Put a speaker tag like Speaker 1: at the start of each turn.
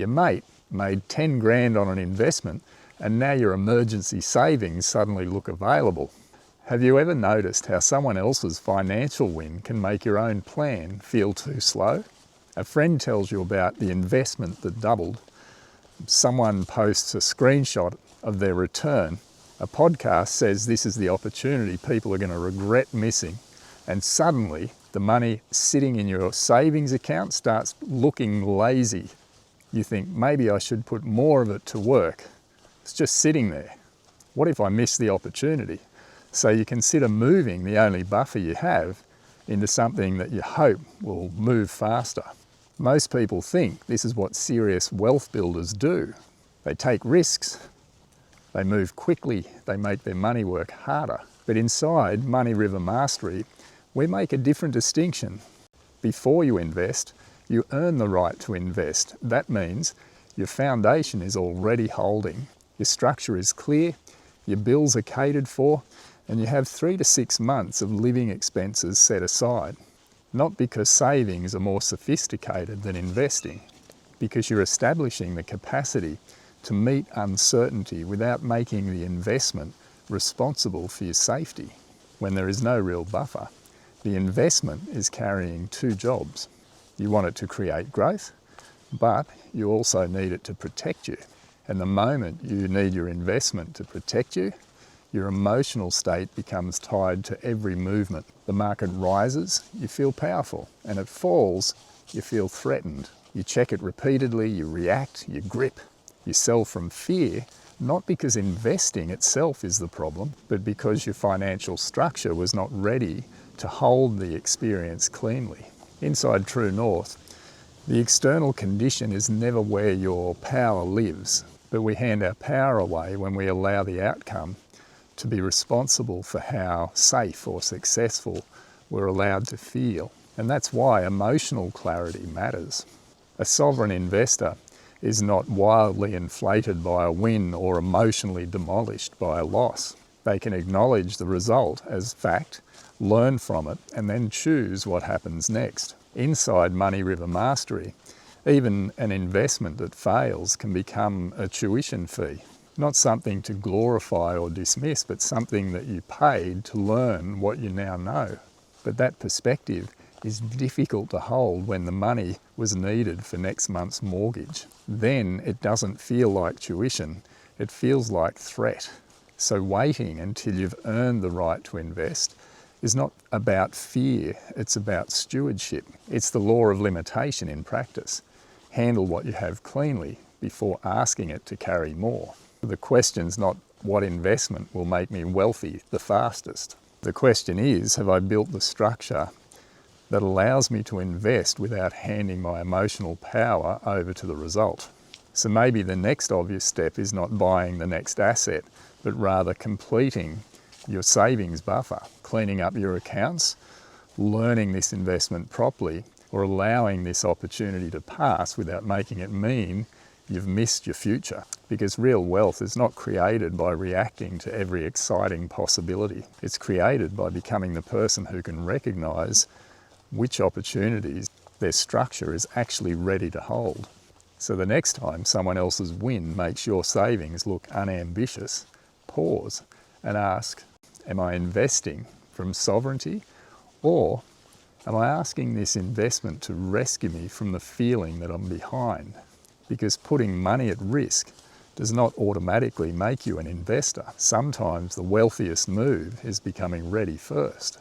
Speaker 1: Your mate made 10 grand on an investment and now your emergency savings suddenly look available. Have you ever noticed how someone else's financial win can make your own plan feel too slow? A friend tells you about the investment that doubled. Someone posts a screenshot of their return. A podcast says this is the opportunity people are going to regret missing. And suddenly the money sitting in your savings account starts looking lazy. You think, maybe I should put more of it to work. It's just sitting there. What if I miss the opportunity? So you consider moving the only buffer you have into something that you hope will move faster. Most people think this is what serious wealth builders do. They take risks, they move quickly, they make their money work harder. But inside Money River Mastery, we make a different distinction. Before you invest, you earn the right to invest. That means your foundation is already holding. Your structure is clear, your bills are catered for, and you have 3 to 6 months of living expenses set aside. Not because savings are more sophisticated than investing, because you're establishing the capacity to meet uncertainty without making the investment responsible for your safety. When there is no real buffer, the investment is carrying 2 jobs. You want it to create growth, but you also need it to protect you. And the moment you need your investment to protect you, your emotional state becomes tied to every movement. The market rises, you feel powerful, and it falls, you feel threatened. You check it repeatedly, you react, you grip. You sell from fear, not because investing itself is the problem, but because your financial structure was not ready to hold the experience cleanly. Inside True North, the external condition is never where your power lives, but we hand our power away when we allow the outcome to be responsible for how safe or successful we're allowed to feel. And that's why emotional clarity matters. A sovereign investor is not wildly inflated by a win or emotionally demolished by a loss. They can acknowledge the result as fact, learn from it, and then choose what happens next. Inside Money River Mastery, even an investment that fails can become a tuition fee. Not something to glorify or dismiss, but something that you paid to learn what you now know. But that perspective is difficult to hold when the money was needed for next month's mortgage. Then it doesn't feel like tuition, it feels like threat. So waiting until you've earned the right to invest is not about fear, it's about stewardship. It's the law of limitation in practice. Handle what you have cleanly before asking it to carry more. The question's not what investment will make me wealthy the fastest. The question is, have I built the structure that allows me to invest without handing my emotional power over to the result? So maybe the next obvious step is not buying the next asset, but rather completing your savings buffer, cleaning up your accounts, learning this investment properly, or allowing this opportunity to pass without making it mean you've missed your future. Because real wealth is not created by reacting to every exciting possibility. It's created by becoming the person who can recognise which opportunities their structure is actually ready to hold. So the next time someone else's win makes your savings look unambitious, pause and ask, am I investing from sovereignty, or am I asking this investment to rescue me from the feeling that I'm behind? Because putting money at risk does not automatically make you an investor. Sometimes the wealthiest move is becoming ready first.